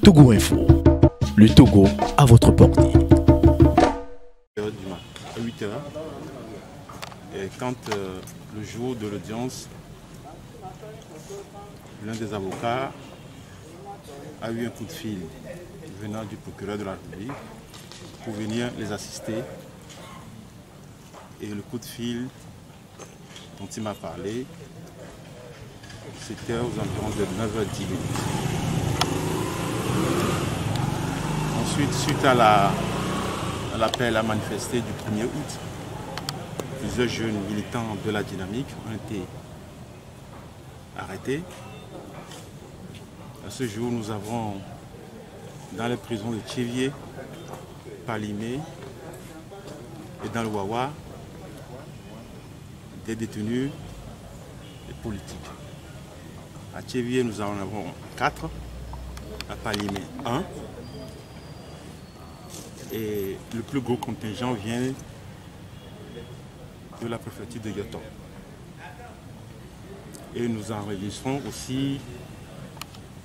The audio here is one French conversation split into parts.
Togo Info. Le Togo à votre portée. À 8 heures, et quand le jour de l'audience, l'un des avocats a eu un coup de fil venant du procureur de la République pour venir les assister. Et le coup de fil dont il m'a parlé, c'était aux environs de 9h10. Ensuite, suite à l'appel à manifester du 1er août, plusieurs jeunes militants de la dynamique ont été arrêtés. À ce jour, nous avons dans les prisons de Tchévié, Palimé et dans le Wawa des détenus politiques. À Tchévié, nous en avons 4, à Palimé 1. Et le plus gros contingent vient de la préfecture de Yoto. Et nous enregistrons aussi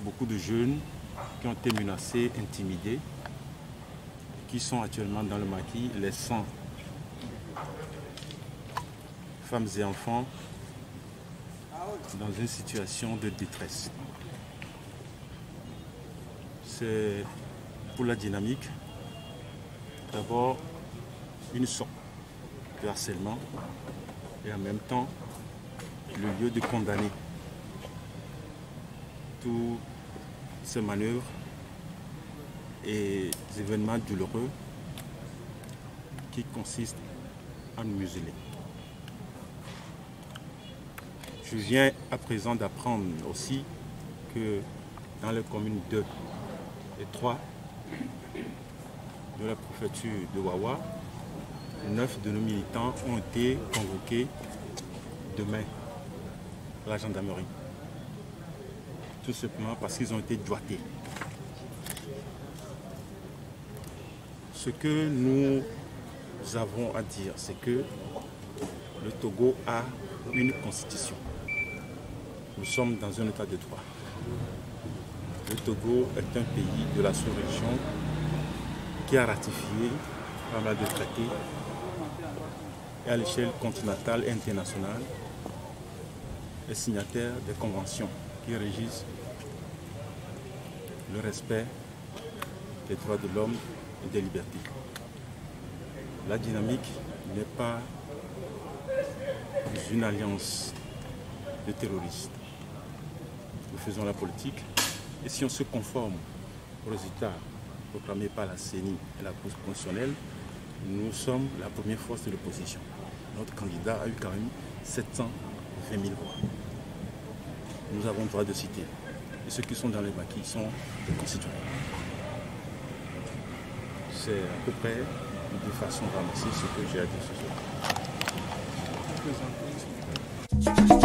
beaucoup de jeunes qui ont été menacés, intimidés, qui sont actuellement dans le maquis, laissant femmes et enfants dans une situation de détresse. C'est pour la dynamique d'abord une sorte de harcèlement et en même temps le lieu de condamner tous ces manœuvres et événements douloureux qui consistent à nous museler. Je viens à présent d'apprendre aussi que dans les communes 2 et 3 de la préfecture de Wawa, 9 de nos militants ont été convoqués demain à la gendarmerie. Tout simplement parce qu'ils ont été doigtés. Ce que nous avons à dire, c'est que le Togo a une constitution. Nous sommes dans un état de droit. Le Togo est un pays de la sous-région qui a ratifié pas mal de traités et à l'échelle continentale et internationale est signataire des conventions qui régissent le respect des droits de l'homme et des libertés. La dynamique n'est pas une alliance de terroristes. Nous faisons la politique et si on se conforme aux résultats proclamés par la CENI et la Cour constitutionnelle, nous sommes la première force de l'opposition. Notre candidat a eu quand même 720 000 voix. Nous avons le droit de citer. Et ceux qui sont dans les maquis sont des concitoyens. C'est à peu près de façon ramassée ce que j'ai à dire ce soir.